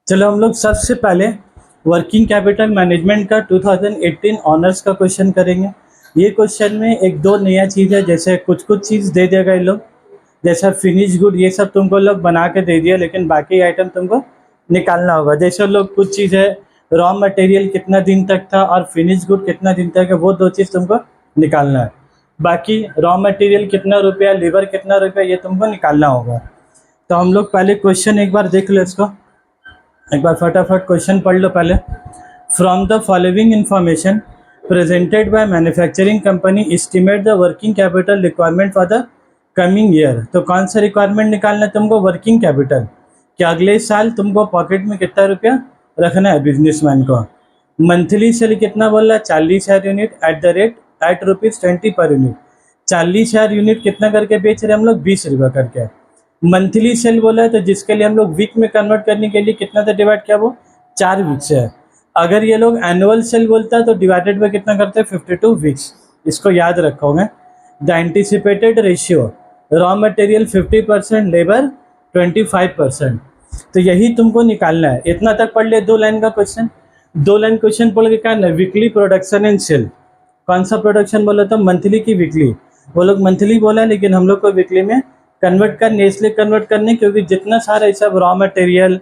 चलो हम लोग सबसे पहले वर्किंग कैपिटल मैनेजमेंट का 2018 ऑनर्स का क्वेश्चन करेंगे। ये क्वेश्चन में एक दो नया चीज़ है, जैसे कुछ कुछ चीज़ दे देगा ये लोग, जैसा फिनिश गुड ये सब तुमको लोग बना के दे दिया, लेकिन बाकी आइटम तुमको निकालना होगा। जैसे लोग कुछ चीज़ है, रॉ मटेरियल कितना दिन तक था और फिनिश गुड कितना दिन तक है, वो दो चीज़ तुमको निकालना है। बाकी रॉ मटेरियल कितना रुपया, लेबर कितना रुपया, ये तुमको निकालना होगा। तो हम लोग पहले क्वेश्चन एक बार देख लो, इसको एक बार फटाफट क्वेश्चन पढ़ लो पहले। From the following information presented by manufacturing company estimate the working capital requirement for the coming year. तो कौन सा रिक्वायरमेंट निकालना है तुमको? वर्किंग कैपिटल, कि अगले साल तुमको पॉकेट में कितना रुपया रखना है बिजनेसमैन को। मंथली सेल कितना बोल रहा है? 40,000 unit at the rate at ₹20 पर यूनिट। 40,000 यूनिट कितना करके बेच रहे हैं हम लोग? 20 रुपये करके। मंथली सेल बोला है, तो जिसके लिए हम लोग वीक में कन्वर्ट करने के लिए कितना से डिवाइड किया? वो 4 वीक से है। अगर ये लोग एनुअल सेल बोलता है तो डिवाइडेड बाय कितना करते हैं? 52 वीक्स। इसको याद रखोगे। The anticipated ratio raw material 50%, labour 25%। तो यही तुमको निकालना है। इतना तक पढ़ ले। 2 लाइन का क्वेश्चन, 2 लाइन क्वेश्चन पढ़ के क्या है? Weekly production and sale. कौन सा प्रोडक्शन बोला था? मंथली की वीकली। वो लोग मंथली बोला है, लेकिन हम लोग को वीकली में कन्वर्ट करने, इसलिए कन्वर्ट करने क्योंकि जितना सारा सब raw material,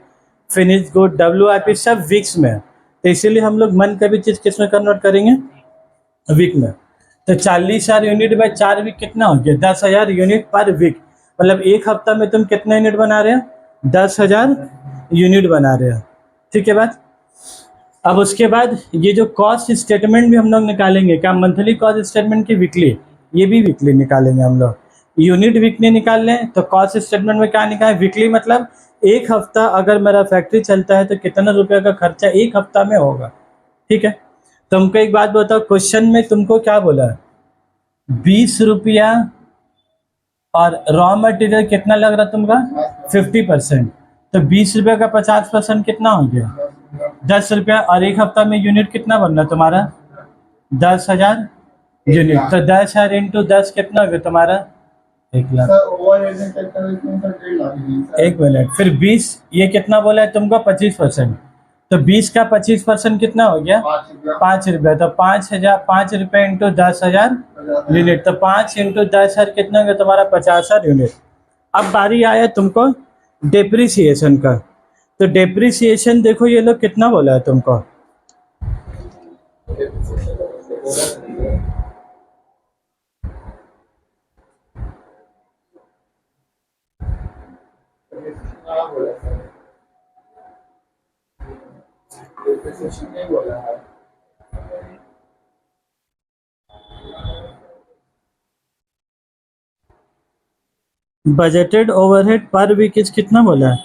finish good, WIP सब वीक्स में है, तो इसीलिए हम लोग मन का भी चीज़ किस में कन्वर्ट करेंगे? वीक में। तो 40,000 यूनिट बाय 4 वीक कितना हो गया? 10,000 यूनिट पर वीक। मतलब एक हफ्ता में तुम कितना यूनिट बना रहे हो? 10,000 यूनिट बना रहे हो। ठीक है बात। अब उसके बाद ये जो कॉस्ट स्टेटमेंट भी हम लोग निकालेंगे, क्या मंथली कॉस्ट स्टेटमेंट की वीकली? ये भी वीकली निकालेंगे हम लोग। यूनिट वीकली निकाल लें तो कॉस्ट स्टेटमेंट में क्या निकालें? वीकली। मतलब एक हफ्ता अगर मेरा फैक्ट्री चलता है तो कितना रुपये का खर्चा एक हफ्ता में होगा। ठीक है। तुमको एक बात बताओ, क्वेश्चन में तुमको क्या बोला है? 20 रुपया और रॉ मटेरियल कितना लग रहा तुमका? 50%। तो 20 रुपये का 50% कितना हो गया? 10 रुपया। और एक हफ्ता में यूनिट कितना बनना तुम्हारा? 10,000 यूनिट। तो 10,000 इंटू 10 कितना हो गया तुम्हारा? 1 लाख। एक मिनट, फिर 20, ये कितना बोला है तुमको? 25%। तो 20 का 25% कितना हो गया? 5 रुपये। तो 5,000, 5 रुपये इंटू 10,000 यूनिट। तो 5 इंटू 10,000 कितना हो गया तुम्हारा? 50,000 यूनिट। अब बारी आया तुमको डेप्रिसिएशन का। तो डेप्रिसिएशन देखो ये लोग कितना बोला है तुमको? Budgeted overhead per week is कितना बोला है?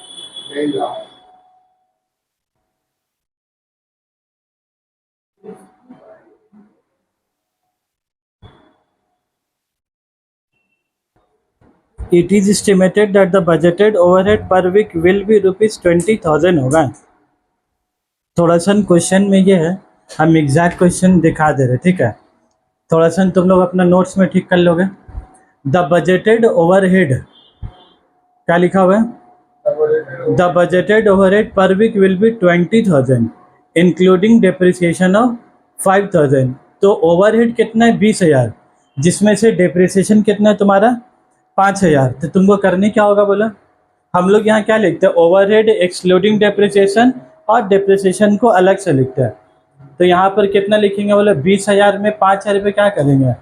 It is estimated that the budgeted overhead per week will be ₹20,000 होगा। थोड़ा सा क्वेश्चन में ये है, हम एग्जैक्ट क्वेश्चन दिखा दे रहे, ठीक है। थोड़ा सा तुम लोग अपना नोट्स में ठीक कर लोगे। द बजटेड ओवरहेड, क्या लिखा हुआ है? The budgeted overhead per week will be 20,000 including depreciation of 5,000। तो ओवरहेड कितना है? 20,000, जिसमें से डेप्रिसिएशन कितना है तुम्हारा? 5,000। तो तुमको करने क्या होगा बोला? हम लोग यहाँ क्या लिखते हैं? ओवरहेड एक्सक्लूडिंग डेप्रिसिएशन, और डेप्रिसिएशन को अलग से लिखते हैं। तो यहाँ पर कितना लिखेंगे बोला? 20,000 में 5,000 रुपये क्या करेंगे?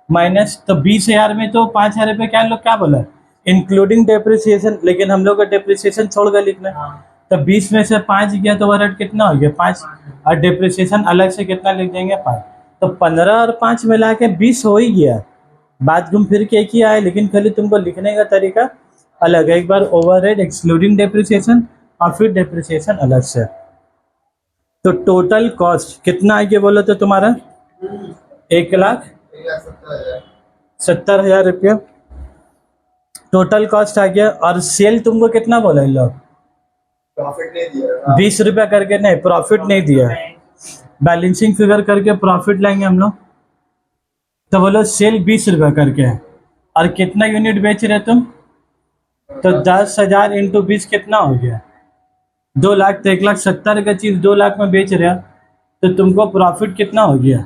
माइनस। तो 20,000 में तो 5,000 रुपये क्या लोग क्या बोला? इंक्लूडिंग डेप्रिसिएशन, लेकिन हम लोग का डेप्रिसिएशन छोड़ कर लिखना है। तो 20 में से 5 गया तो ओवरहेड कितना हो गया? 5। और डेप्रिसिएशन अलग से कितना लिख देंगे? 5। तो 15 और 5 मिला के 20 हो ही गया। बात घूम फिर के एक ही आए, लेकिन खाली तुमको लिखने का तरीका अलग है। एक बार ओवरहेड एक्सक्लूडिंग डेप्रिसिएशन और फिर डेप्रिसिएशन अलग से। तो टोटल कॉस्ट कितना है ये बोलो तो तुम्हारा? 1,70,000 रुपया टोटल कॉस्ट आ गया। और सेल तुमको कितना बोला इन लोग? प्रॉफिट नहीं दिया। 20 रुपया करके नहीं, प्रॉफिट नहीं दिया। बैलेंसिंग फिगर करके प्रॉफिट लाएंगे हम लोग। तो बोलो सेल 20 रुपया करके है, और कितना यूनिट बेच रहे तुम? तो 10,000 इंटू 20 कितना हो गया? 2 लाख तो 1,70,000 का चीज 2 लाख में बेच रहे हो, तो तुमको प्रॉफिट कितना हो गया?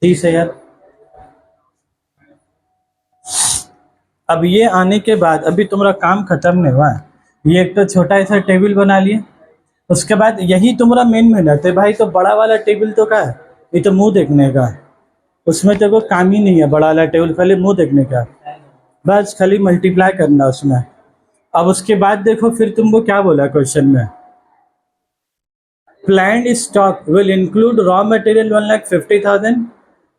30,000। अब ये आने के बाद अभी तुम्हारा काम खत्म नहीं हुआ है। ये एक तो छोटा ऐसा टेबल बना लिए, उसके बाद यही तुम्हारा मेन मेहनत है भाई। तो बड़ा वाला टेबल तो क्या है, ये तो मुंह देखने का है, उसमें तो कोई काम ही नहीं है। बड़ा वाला टेबल खाली मुंह देखने का, बस खाली मल्टीप्लाई करना उसमें। अब उसके बाद देखो फिर तुमको क्या बोला क्वेश्चन में, planned stock will include raw material 1,50,000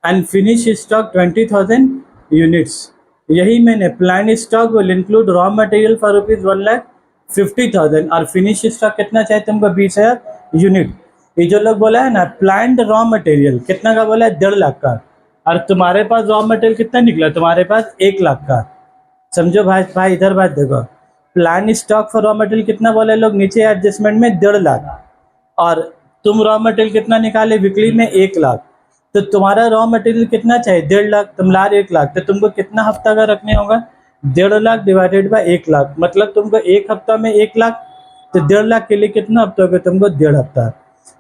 and finish stock 20,000 units. यही मैंने, planned stock will include raw material for ₹1,50,000 और फिनिश स्टॉक कितना चाहिए तुमको? 20,000 यूनिट। ये जो लोग बोला है ना प्लान्ड रॉ मटेरियल कितना का बोला है? 1.5 लाख का। और तुम्हारे पास रॉ मटेरियल कितना निकला? तुम्हारे पास 1 लाख का। समझो भाई इधर बात देखो, plan stock for raw material कितना बोले लोग नीचे एडजस्टमेंट में? 1.5 लाख। और तुम रॉ मटेरियल कितना निकाले वीकली में? 1 लाख। तो तुम्हारा रॉ मटेरियल कितना चाहिए? 1.5 लाख। तुम ला 1 लाख, तो तुमको कितना हफ्ता का रखने होगा? 1.5 लाख डिवाइडेड बाय 1 लाख, मतलब तुमको एक हफ्ता में 1 लाख। तो 1.5 लाख के लिए कितना हफ्ता होगा तुमको? 1.5 हफ्ता।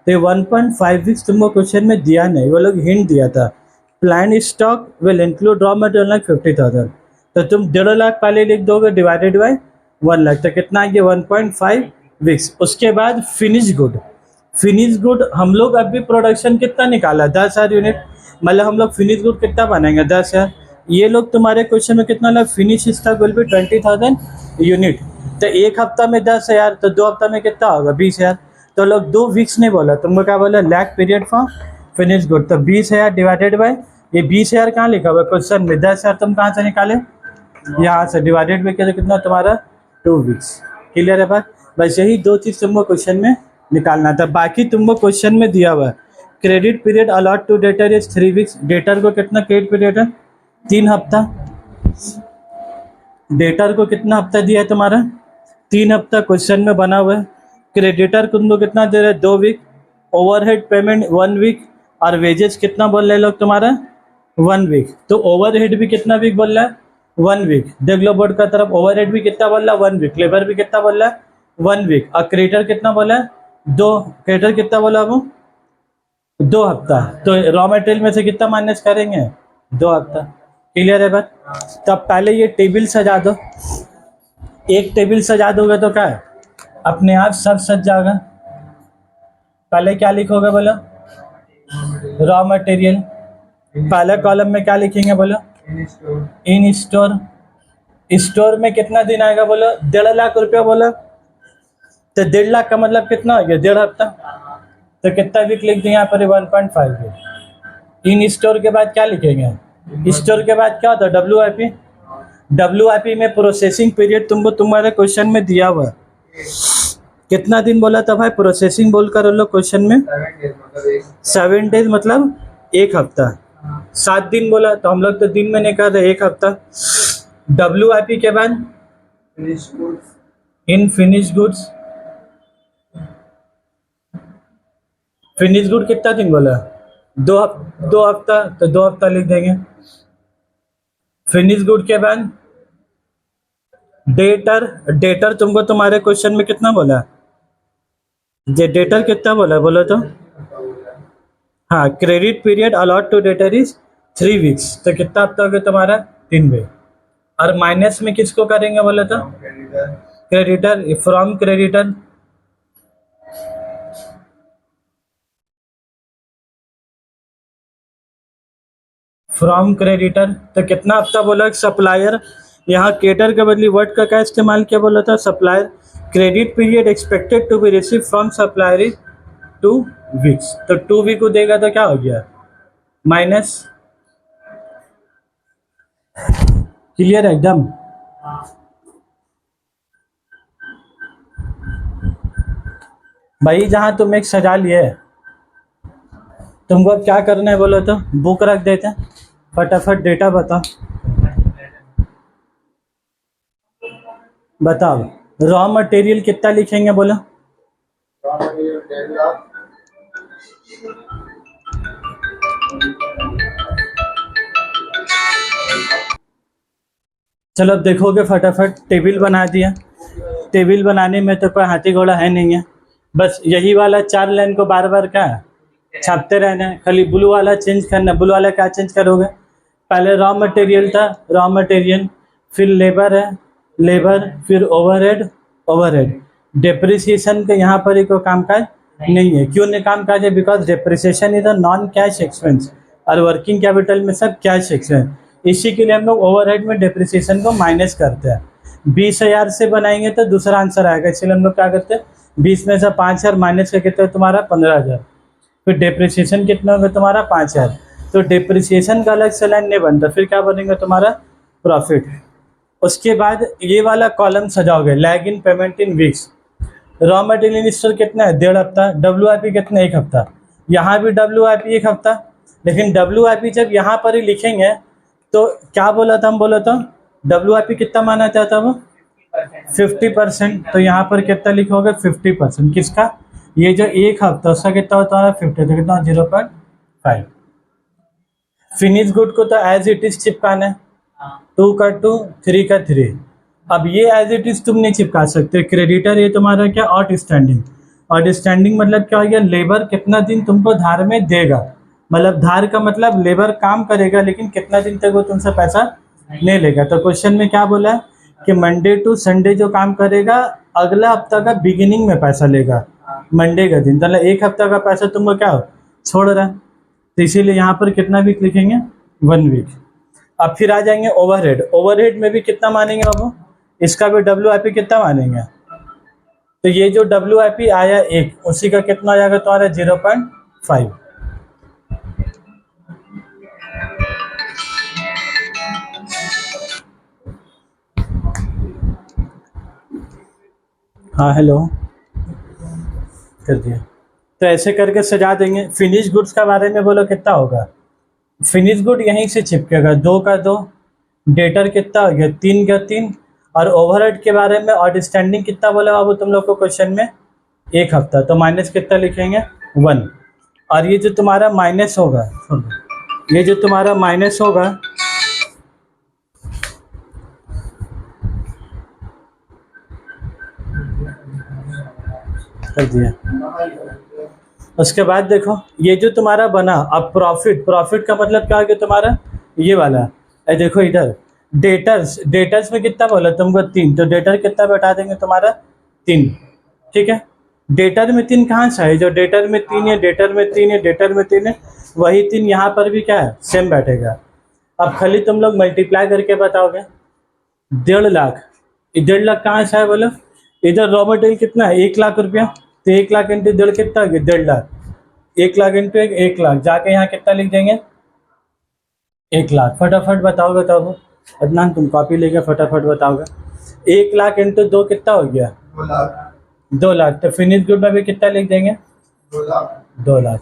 तो 1.5 वीक्स तुमको क्वेश्चन में दिया नहीं, वो लोग हिंट दिया था, plan stock will include raw material like 50,000। तो तुम 1.5 लाख पहले लिख दोगे डिवाइडेड बाय 1 लाख, तो कितना आ गया? 1.5 वीक्स। उसके बाद फिनिश गुड। फिनिश गुड हम लोग अभी प्रोडक्शन कितना निकाला? 10,000 यूनिट। मतलब हम लोग फिनिश गुड कितना बनाएंगे? 10,000। ये लोग तुम्हारे क्वेश्चन में कितना लगा? Finish stock will be 20,000 unit. तो एक हफ्ता में 10,000, तो 2 हफ्ता में कितना होगा? 20,000। तो लोग 2 वीक्स नहीं बोला, तुमको क्या बोला? Lag period for finish good. तो 20,000 डिवाइडेड बाय, ये 20,000 कहाँ लिखा हुआ क्वेश्चन में? 10,000 तुम कहाँ से निकाले? यहाँ से। डिवाइडेड बाय कितना तुम्हारा? 2 वीक्स। क्लियर है बात? बस यही 2 चीज तुमको क्वेश्चन में निकालना था। बाकी तुमको क्वेश्चन में दिया हुआ है credit period allot to debtor is 3 weeks. Debtor को कितना क्रेडिट पीरियड है? 3 हफ्ता। डेटर को कितना हफ्ता दिया है तुम्हारा? 3 हफ्ता क्वेश्चन में बना हुआ है। क्रेडिटर तुमको कितना दे रहे हैं? 2 वीक। Overhead payment 1 week. और वेजेस कितना बोल रहे लोग तुम्हारा? 1 वीक। तो ओवरहेड भी कितना वीक बोल रहा है? 1 वीक। देख लो बोर्ड का तरफ, ओवरहेड भी कितना बोल रहा है? 1 वीक। लेबर भी कितना बोल रहा है? 1 वीक। और क्रेडिटर कितना बोला है? 2। क्रेडिटर कितना बोला वो? 2 हफ्ता। तो रॉ मटेरियल में से कितना माइनस करेंगे? 2 हफ्ता। क्लियर है बात? तब पहले ये टेबल सजा दो। एक टेबल सजा दोगे तो क्या है, अपने आप सब सज जाएगा। पहले क्या लिखोगे बोलो? Raw material. पहले कॉलम में क्या लिखेंगे बोलो? इन स्टोर। स्टोर में कितना दिन आएगा बोलो? 1.5 लाख रुपया बोलो। तो 1.5 लाख का मतलब कितना हो गया? 1.5 हफ्ता। तो कितना वीक लिख दिए यहाँ पर? 1.5 वीक। इन स्टोर के बाद क्या लिखेंगे? स्टोर के बाद क्या होता है? WIP। WIP में प्रोसेसिंग पीरियड तुमको तुम्हारे क्वेश्चन में दिया हुआ है, कितना दिन बोला था भाई? प्रोसेसिंग बोल कर लो क्वेश्चन में 7 डेज, मतलब 1 हफ्ता। 7 दिन बोला तो हम लोग तो दिन में निकाल रहे 1 हफ्ता। WIP के बाद इन फिनिश गुड्स। फिनिश गुड कितना दिन बोला? 2 हफ्ता। तो 2 हफ्ता लिख देंगे। फिनिश गुड के बाद डेटर। डेटर तुमको तुम्हारे क्वेश्चन में कितना बोला? जे डेटर कितना बोला बोलो तो? हाँ, credit period allot to debtor is 3 weeks. तो कितना हफ्ता हो गया तुम्हारा? 3 वीक। और माइनस में किसको करेंगे बोले तो? Creditor. From creditor from creditor. तो कितना हफ्ता बोला? सप्लायर। यहाँ केटर के बदली वर्ड का क्या इस्तेमाल किया बोला था? Supplier. Credit period expected to be receive from supplier is 2 weeks. तो 2 वीक को देगा तो क्या हो गया? माइनस। क्लियर है एकदम? भाई जहां तुम एक सजा लिए, तुमको अब क्या करना है बोलो तो? बुक रख देते हैं, फटाफट डेटा बताओ। बताओ रॉ मटेरियल कितना लिखेंगे बोलो? Raw material 1.5 lakh. चलो अब देखोगे, फटाफट टेबल बना दिया। टेबल बनाने में तो कोई हाथी घोड़ा है नहीं है, बस यही वाला 4 लाइन को बार बार क्या छापते रहना है, खाली ब्लू वाला चेंज करना है। ब्लू वाला क्या चेंज करोगे, पहले रॉ मटेरियल था, रॉ मटेरियल, फिर लेबर है, लेबर, फिर ओवरहेड, ओवरहेड। डेप्रिसिएशन का यहाँ पर ही कोई कामकाज नहीं है। क्यों नहीं कामकाज है, because depreciation is a non cash expense और वर्किंग कैपिटल में सब कैश एक्सपेंस। इसी के लिए हम लोग ओवरहेड में डेप्रिसिएशन को माइनस करते हैं। 20,000 से बनाएंगे तो दूसरा आंसर आएगा, इसलिए हम लोग क्या करते हैं 20 में से 5,000 माइनस करके तो तुम्हारा 15,000, फिर डेप्रिसिएशन कितना होगा तुम्हारा 5,000। तो डेप्रिसिएशन का अलग से लाइन नहीं बनता, फिर क्या बनेगा तुम्हारा प्रॉफिट। उसके बाद ये वाला कॉलम सजाओगे, lag in payment in weeks. Raw material store कितना है 1.5 हफ्ता, WIP कितना 1 हफ्ता, यहाँ भी WIP 1 हफ्ता। लेकिन WIP जब यहाँ पर ही लिखेंगे तो क्या बोला था, हम बोला था WIP कितना माना जाता वो 50%, तो यहाँ पर कितना लिखोगे 50%, किसका, ये जो 1 हफ्ता उसका कितना होता है 50, तो कितना 0.5। फिनिश गुड को तो एज इट इज चिपकाना है, 2 का 2, 3 का 3। अब ये एज इट इज तुम नहीं चिपका सकते, क्रेडिटर ये तुम्हारा क्या आउटस्टैंडिंग। आउटस्टैंडिंग मतलब क्या हो गया, लेबर कितना दिन तुमको धार में देगा, मतलब धार का मतलब लेबर काम करेगा लेकिन कितना दिन तक वो तुमसे पैसा नहीं लेगा। तो क्वेश्चन में क्या बोला है कि मंडे टू संडे जो काम करेगा अगला हफ्ता का बिगिनिंग में पैसा लेगा, मंडे का दिन, मतलब 1 हफ्ता का पैसा तुमको क्या हो छोड़ रहा है, तो इसीलिए यहाँ पर कितना वीक लिखेंगे 1 वीक। अब फिर आ जाएंगे ओवरहेड। ओवरहेड में भी कितना मानेंगे बाबू, इसका भी WIP कितना मानेंगे, तो ये जो WIP आया 1, उसी का कितना आ जाएगा तुम्हारा 0.5। हाँ हेलो कर दिया। तो ऐसे करके सजा देंगे। फिनिश गुड्स का बारे में बोलो कितना होगा, फिनिश गुड यहीं से चिपकेगा, 2 का 2, डेटर कितना हो गया 3 का 3, और ओवरहेड के बारे में आउटस्टैंडिंग कितना बोला बाबू तुम लोग को क्वेश्चन में 1 हफ्ता, तो माइनस कितना लिखेंगे 1। और ये जो तुम्हारा माइनस होगा, ये जो तुम्हारा माइनस होगा कर दिया। उसके बाद देखो ये जो तुम्हारा बना, अब प्रॉफिट, प्रॉफिट का मतलब क्या हो गया तुम्हारा ये वाला, देखो इधर डेटर्स, डेटर्स में कितना बोला तुमको 3, तो डेटर कितना बैठा देंगे तुम्हारा 3, ठीक है। डेटर में 3 कहाँ से है, जो डेटर में 3 है, डेटर में 3 है, डेटर में 3 है, वही 3 यहाँ पर भी क्या है सेम बैठेगा। अब खाली तुम लोग मल्टीप्लाई करके बताओगे 1.5 लाख, 1.5 लाख कहाँ से है बोलो, इधर रॉ मटेरियल कितना है 1 लाख रुपया, तो 1 लाख इंटू 1.5 कितना हो गया 1.5 लाख, 1 लाख इंटू 1 लाख, जाके यहाँ कितना लिख देंगे 1 लाख। फटाफट बताओगे तब, अदनान तुम कॉपी लेके फटाफट बताओगे। 1 लाख इंटू 2 कितना हो गया 2 लाख, 2 लाख, तो फिनिश गुड में भी कितना लिख देंगे 2 लाख, 2 लाख।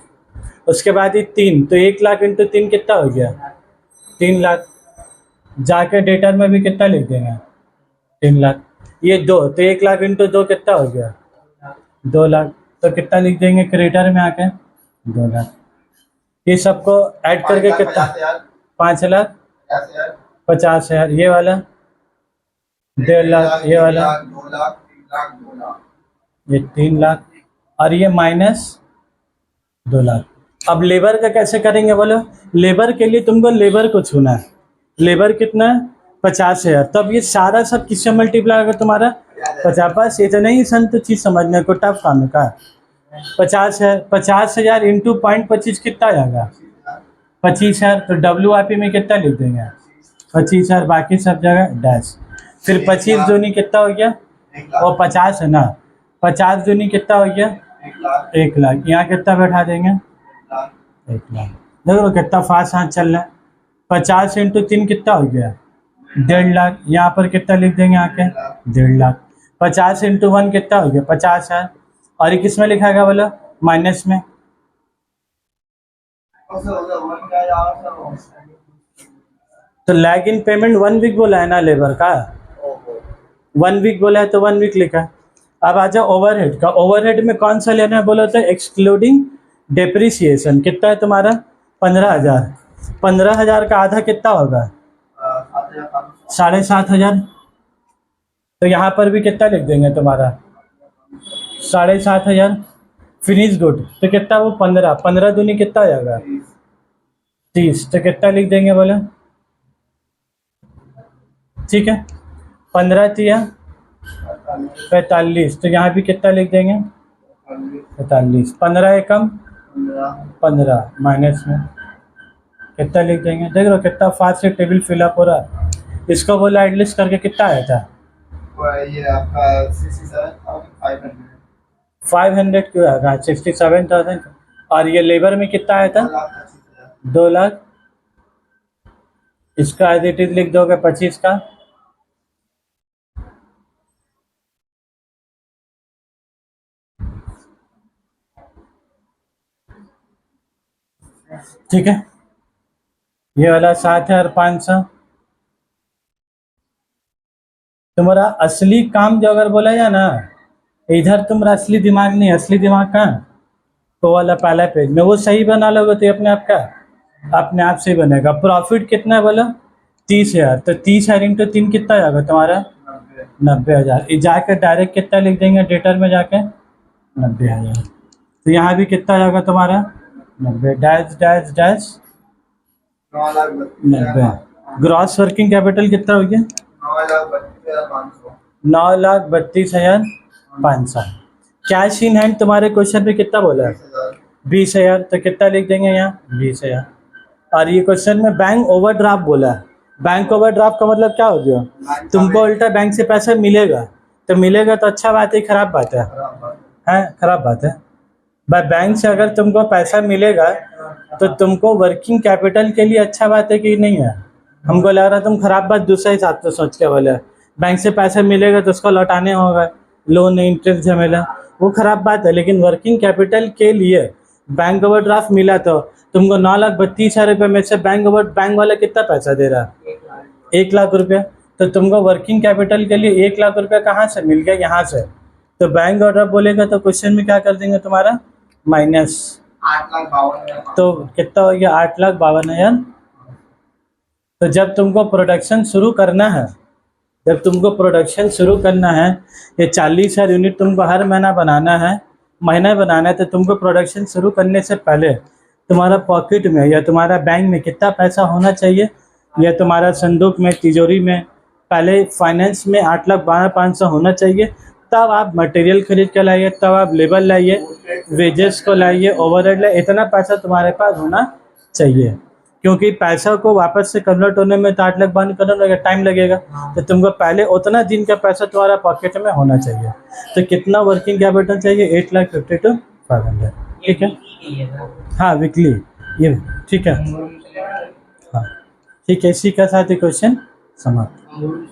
उसके बाद ये 3, तो 1 लाख इंटू 3 कितना हो गया 3 लाख, जाके डेटर में भी कितना लिख देंगे 3 लाख। ये 2, तो 1 लाख इंटू 2 कितना हो गया 2 लाख, तो कितना लिख देंगे क्रेडिटर में आके 2 लाख। ये सबको ऐड करके कितना 5 लाख 50,000, ये वाला 1.5 लाख, ये वाला 2 लाख, 3 लाख, 2 लाख, ये 3 लाख, और ये माइनस 2 लाख। अब लेबर का कैसे करेंगे बोलो, लेबर के लिए तुमको लेबर को छूना है, लेबर कितना है 50,000, तब ये सारा सब किससे मल्टीप्लाई होगा तुम्हारा 50, ये तो नहीं सन तो चीज़ समझने को टफ काम है का 50,000 इंटू 0.25 कितना आएगा 25,000, तो WIP में कितना लिख देंगे 25,000, बाकी सब जगह डैश। फिर 25 दूनी कितना हो गया, वो 50 है ना, 50 दूनी कितना हो गया 1 लाख, 1 लाख, यहाँ कितना बैठा देंगे 1 लाख। देखो कितना फास्ट हाथ चल रहा है। 50 इंटू 3 कितना हो गया 1.5 लाख, यहाँ पर कितना लिख देंगे आके 1.5 लाख। 50 इंटू 1 कितना हो गया 50,000, और ये किस में लिखाएगा बोलो माइनस में, तो लैग इन पेमेंट 1 वीक बोला है ना लेबर का, 1 वीक बोला है तो 1 वीक लिखा। अब आ जाओ ओवरहेड का, ओवरहेड में कौन सा लेना है बोलो तो एक्सक्लूडिंग डेप्रिसिएशन कितना है तुम्हारा 15,000, 15,000 का आधा कितना होगा 7,500, तो यहाँ पर भी कितना लिख देंगे तुम्हारा 7,500। फिनिश गुड तो कितना वो 15, 15 दूनी कितना हो जाएगा 30, तो कितना लिख देंगे बोले, ठीक है 15 तिया 45, तो यहाँ भी कितना लिख देंगे 45, 15 एकम 15 माइनस में कितना लिख देंगे। देख रहे हो कितना फास्ट से टेबल फिलअप हो रहा है। इसको बोला एडलिस्ट करके कितना आया था ये आपका 67,500 500 क्यों आएगा 67,000। और ये लेबर में कितना आया था 2,25,000 2 लाख। इसका एज इट इज लिख दोगे 25 का, ठीक है। ये वाला 7,500। तुम्हारा असली काम जो अगर बोला जाए ना, इधर तुम्हारा असली दिमाग नहीं, असली दिमाग कहाँ, वो वाला पहला पेज में वो सही बना लोगे तो अपने आप का अपने आप से ही बनेगा। प्रॉफिट कितना है बोला 30,000, तो 30,000 इंटू 3 कितना जाएगा तुम्हारा 90,000। ये जाकर डायरेक्ट कितना लिख देंगे डेटर में जाके 90,000। तो यहाँ भी कितना जाएगा तुम्हारा 90 dash dash dash 90। Gross working capital कितना हो गया 9,32,500। कैश इन हैंड तुम्हारे क्वेश्चन पे कितना बोला है 20,000, तो कितना लिख देंगे यहाँ 20,000। और ये क्वेश्चन में बैंक ओवरड्राफ्ट बोला है। बैंक ओवरड्राफ्ट का मतलब क्या हो गया, तुमको उल्टा बैंक से पैसा मिलेगा, तो मिलेगा तो अच्छा बात है खराब बात है खराब बात है भाई। बैंक से अगर तुमको पैसा मिलेगा तो तुमको वर्किंग कैपिटल के लिए अच्छा बात है कि नहीं है। हमको लग रहा तुम खराब बात दूसरे हिसाब से सोच के बोले, बैंक से पैसा मिलेगा तो उसको लौटाने होगा, लोन इंटरेस्ट झमेला, वो खराब बात है। लेकिन वर्किंग कैपिटल के लिए बैंक ओवरड्राफ्ट मिला तो तुमको 9,32,000 रुपये में से बैंक वाला कितना पैसा दे रहा है 1 लाख रुपये, तो तुमको वर्किंग कैपिटल के लिए 1 लाख रुपये कहाँ से मिल गया, यहाँ से। तो बैंक ओवरड्राफ्ट बोलेगा तो क्वेश्चन में क्या कर देंगे तुम्हारा माइनस, 8,52,000 तो कितना हो गया 8,52,000। तो जब तुमको प्रोडक्शन शुरू करना है, जब तुमको प्रोडक्शन शुरू करना है, ये 40,000 यूनिट तुमको हर महीना बनाना है, तो तुमको प्रोडक्शन शुरू करने से पहले तुम्हारा पॉकेट में या तुम्हारा बैंक में कितना पैसा होना चाहिए, या तुम्हारा संदूक में तिजोरी में पहले फाइनेंस में 8,12,500 होना चाहिए। तब आप मटेरियल खरीद के लाइए, तब आप लेबर लाइए, वेजेस को लाइए, ओवरहेड लाइए, इतना पैसा तुम्हारे पास होना चाहिए। क्योंकि पैसा को वापस से कन्वर्ट होने में तो 8,52,000 कन्वर्ट होगा, टाइम लगेगा, तो तुमको पहले उतना दिन का पैसा तुम्हारा पॉकेट में होना चाहिए। तो कितना वर्किंग कैपिटल चाहिए 8,52,500, ठीक है। हाँ वीकली ये ठीक है, हाँ ठीक है। इसी के साथ ही क्वेश्चन समाप्त।